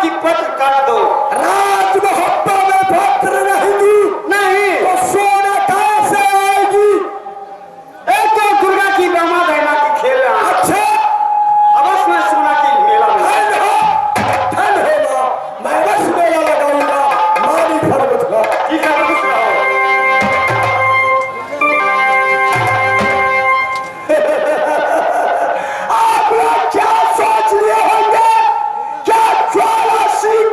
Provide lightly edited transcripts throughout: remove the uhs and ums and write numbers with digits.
की पत्र काट दो। राज मोहब्बत में पत्र रहेगी नहीं तो सोना कहां से आएगी? एक तो दुर्गा की ब्रह्मा बहना की खेल रहा है। अच्छा अवश्य में सोना की मेला में धन होगा, मैं बस मेला लगाऊंगा, मानी फर्मत का। ठीक है रुक रहो। आप लोग क्या सोच रहे होंगे? क्या ज्वाला सिंह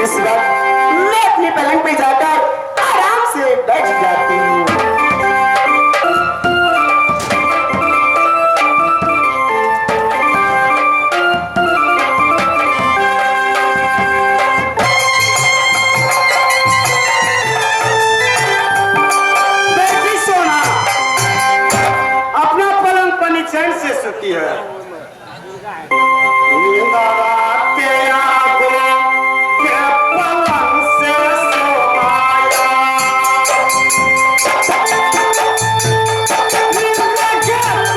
इस वक्त मैं अपने पलंग पे जाकर आराम से बैठ जाती हूँ। बेटी सोना अपना पलंग पर चैन से सोती है। नींद आते आगो के पलंग से सोमाया। नींद के आगो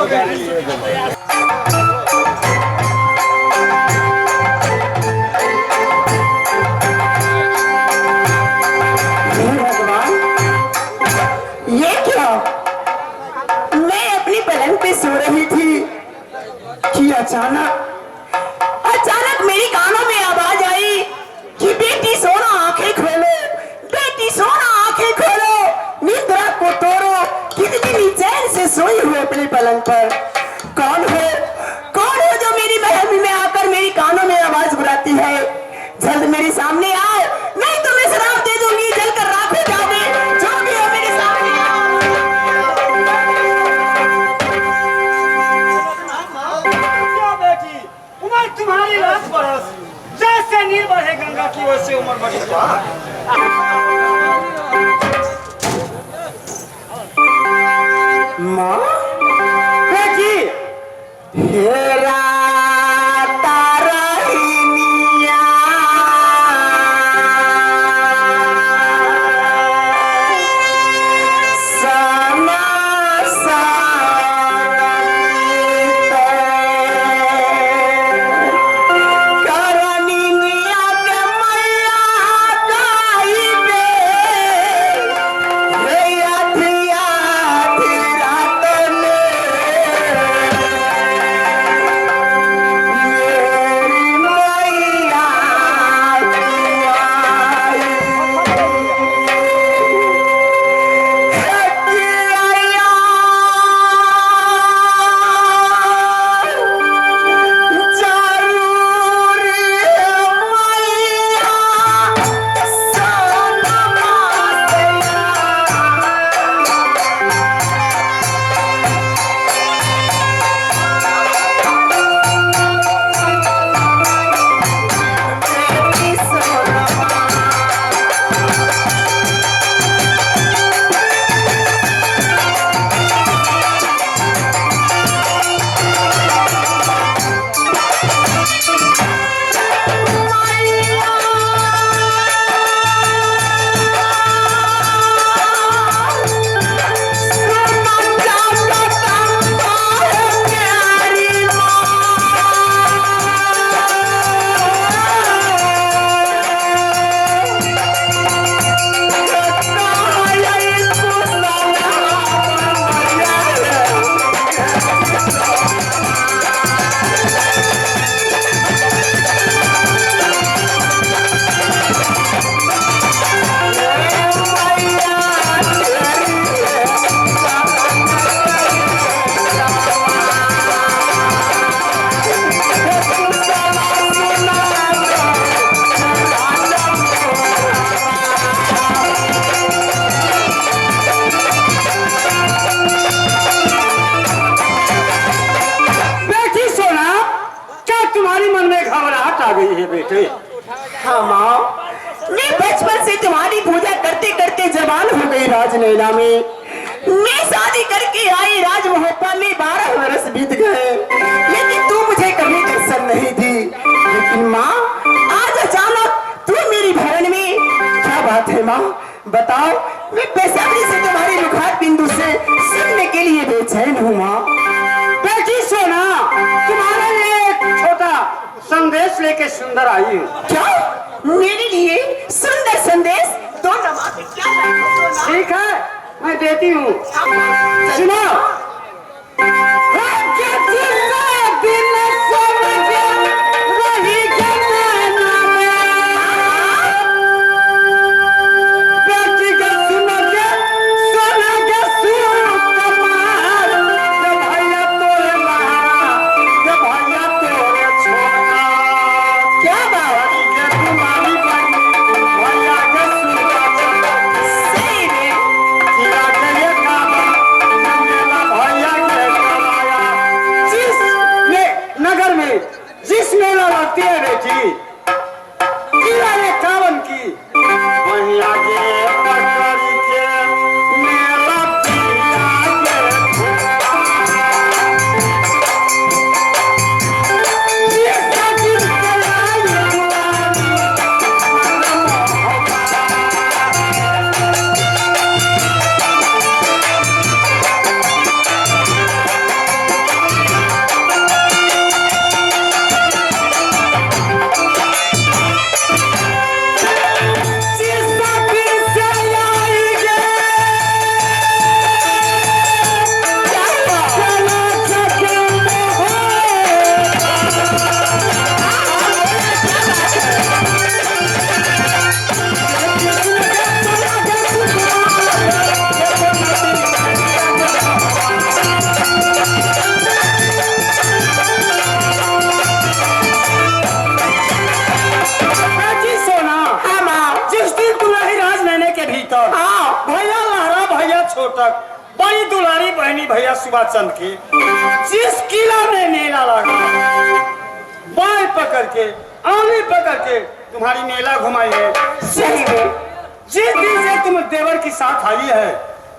के हमने पाया। ये क्या? मैं अपनी पलंग पे सो रही थी कि अचानक मेरी कानों में आवाज आई कि बेटी सोना आंखें खोलो, बेटी सोना आंखें खोलो, निद्रा को तोड़ो। कितनी चैन से सोई हुई अपने पलंग पर। कौन हो जो मेरी महल में आकर मेरी कानों में आवाज बुलाती है? जल्द मेरे सामने आओ, नहीं तो मैं शराब दे दूंगी, जलकर राख हो जाओगे। जो भी हो मेरे सामने आओ। क्या बेटी, उम्र तुम्हारी 10 बरस, जैसे नीर बढ़े गंगा की वैसे उम्र बढ़ी। माँ बेटी हेरा तारहिनिया सना करनिया के मैया गाई के रे अधिया रात में मेरी मैया बेटे। हाँ माँ, मैं बचपन से तुम्हारी पूजा करते करते जवान हो गई राजनैना में। मैं शादी करके आई राजमहल में बताओ, मैं बेसब्री से तुम्हारी मुखार बिंदु से सुनने के लिए बेचैन हूँ माँ। बेटी सोना, तुम्हारे लिए एक छोटा संदेश लेके सुंदर आई हूँ। क्या? मेरे लिए सुंदर संदेश? तो क्या सोना? ठीक है, मैं देती हूँ, सुनो। जिस मेला लगती है बेटी किला ये कावन की, वहीं आगे पटरी के मेला बड़ी दुलारी बहनी भैया सुभाष चंद की जिस किला में मेला लगा, बाएं पकड़ के आंगली पकड़ के तुम्हारी मेला घुमाई है। सही में जिस दिन से तुम देवर की साथ आई है,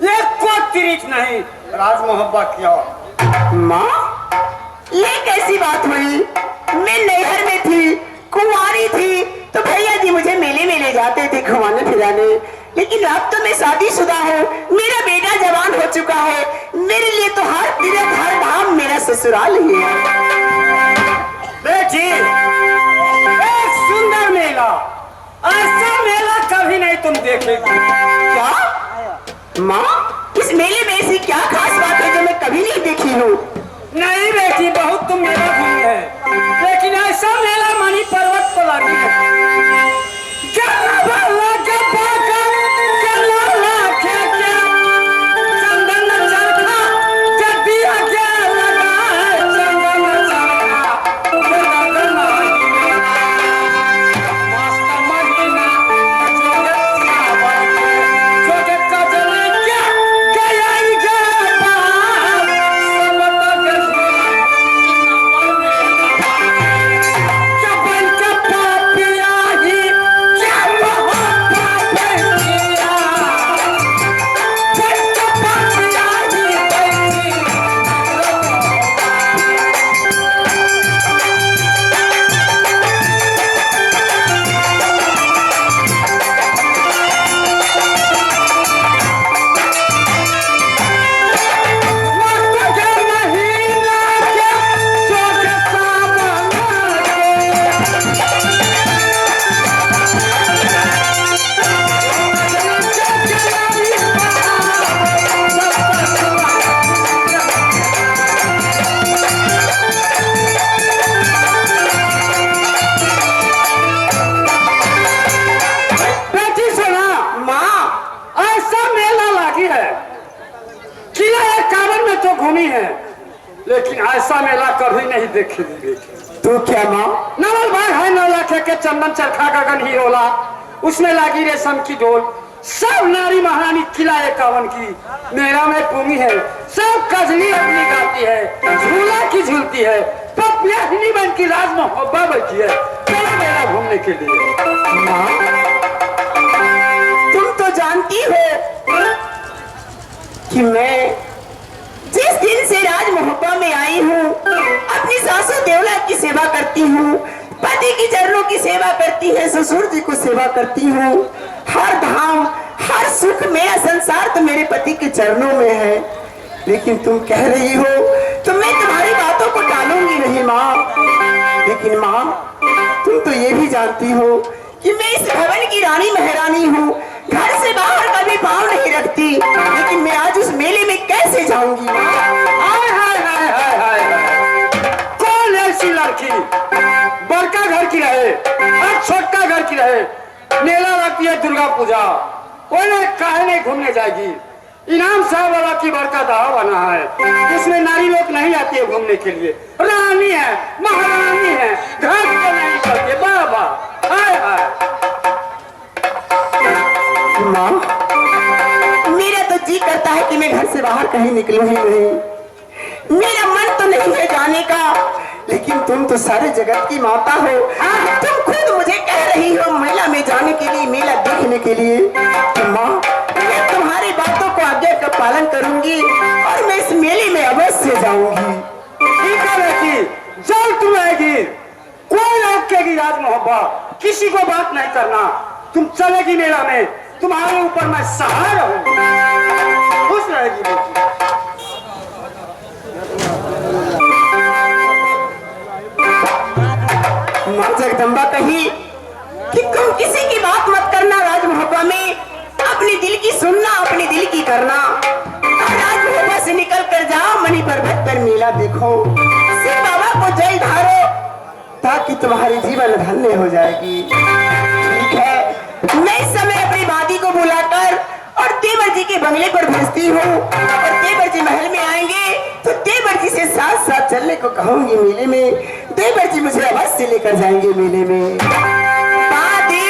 ये कोई तिरिच नहीं, राज मोहब्बत किया। माँ, ये कैसी बात हुई? मैं नैहर में थी, कुंवारी थी, तो भैया जी मुझे मेले में ले जाते थे घुमाने फिराने, लेकिन अब तो मैं शादीशुदा हूँ, मेरा बेटा जवान हो चुका है, मेरे लिए तो हर तीर्थ हर धाम मेरा ससुराल ही है। बेटी, एक सुंदर मेला, ऐसा मेला कभी नहीं तुम देखेगी। क्या? माँ, इस मेले में ऐसी क्या खास बात है जो मैं कभी नहीं देखी हूँ? नहीं बेटी, बहुत तुम मेला घूमी है, लेकिन ऐसा मेला मणि पर्वत को लगी है। लेकिन ऐसा मेला कभी नहीं देखी। तू क्या माँ? नवल बाग है, नौलखे के चंदन चरखा गगन ही रोला, उसमें लगी रेशम की डोल, सब नारी महारानी किला 51 की मेरा में पूमी है, सब कजली अपनी गाती है, झूला की झूलती है, पपियाहिनी बन की राज मोहब्बत बैठी है मेला घूमने के लिए। माँ, तुम तो जानती हो कि मैं जिस दिन से राज मोहब्बा में आई हूँ, अपनी सासू देवला की सेवा करती हूँ, पति की चरणों की सेवा करती है, ससुर जी को सेवा करती हूँ, हर धाम हर सुख मेरा संसार तो मेरे पति के चरणों में है, लेकिन तुम कह रही हो तो मैं तुम्हारी बातों को टालूंगी नहीं माँ। लेकिन माँ तुम तो ये भी जानती हो कि मैं इस भवन की रानी महारानी हूँ, घर से बाहर कभी पाँव नहीं रखती, लेकिन मैं आज उस मेले में कैसे जाऊंगी? हाय हाय हाय हाय हाय हाय। कौन ऐसी लड़की बड़का घर की रहे और छोटका घर की रहे, मेला लगती है दुर्गा पूजा, वो काहे नहीं घूमने जाएगी? इनाम साहब वाला की बड़का दावा बना है, उसमें नारी लोग नहीं आती है घूमने के लिए, रानी है महारानी है, घर से नहीं करती। बाबा हाय हाय। माँ मेरा तो जी करता है कि मैं घर से बाहर कहीं निकलूं ही नहीं, मेरा मन तो नहीं है जाने का, लेकिन तुम तो सारे जगत की माता हो। तुम खुद मुझे कह रही हो मेला में जाने के लिए, मेला देखने के लिए। तो माँ मैं तुम्हारी बातों को आज्ञा का पालन करूंगी और मैं इस मेले में अवश्य जाऊंगी। ठीक है बेटी, जब तुम आएगी कोई रोकेगी राज मोहब्बत, किसी को बात नहीं करना, तुम चलेगी मेला में, तुम्हारे ऊपर मैं सहाय रहूंगी, खुश रहेगी बेटी। माँ जगदम्बा कही कि तुम किसी की बात मत करना, राज मोहब्बा में अपने दिल की सुनना, अपने दिल की करना। राज मोहब्बा से निकल कर जाओ, मणि पर्वत पर मेला देखो, शिव बाबा को जल ढारो, ताकि तुम्हारी जीवन धन्य हो जाएगी। ठीक है, मैं इस समय अपनी बादी को बुलाकर और देवर जी के बंगले पर भेजती हूँ, और देवर जी महल में आएंगे तो देवर जी से साथ साथ चलने को कहूंगी मेले में। देवर जी मुझे अवश्य लेकर जाएंगे मेले में। बादी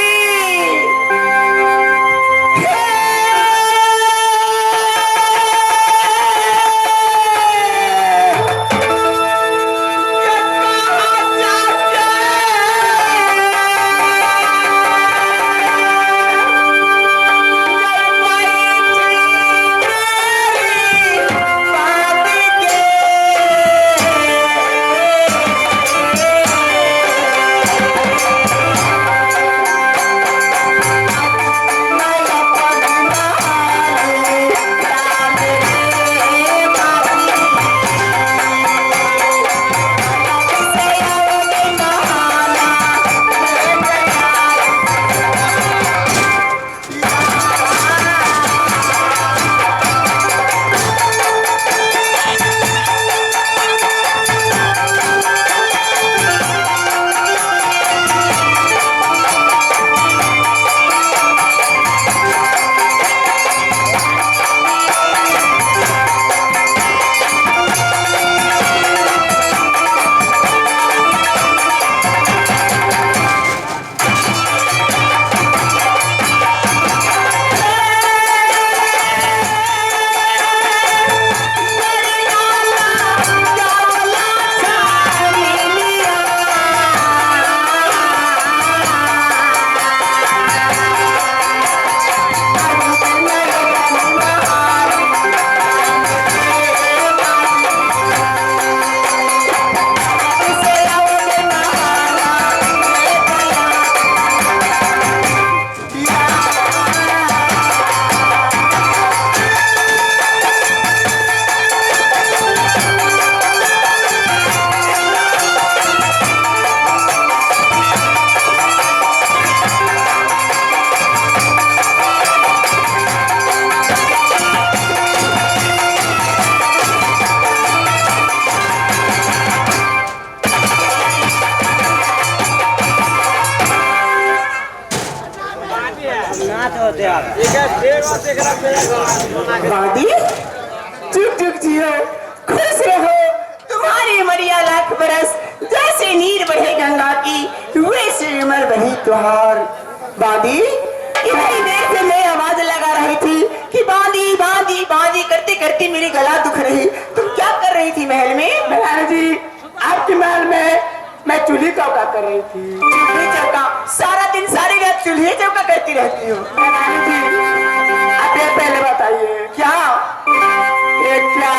वादी चुप चुप जियो, खुश रहो, तुम्हारी उमरिया लाख बरस, जैसे नीर बहे गंगा की वैसे उमर बही तुहार। वादी इतनी देर से मैं आवाज लगा रही थी कि बांदी बांदी बांदी करते करते मेरी गला दुख रही, तुम क्या कर रही थी महल में? बहन जी आपके महल में मैं चूल्ही चौका कर रही थी। चूल्हे चौका? सारा दिन सारी रात चूल्हे चौका करती रहती हो? आप पहले बताइए क्या ये क्या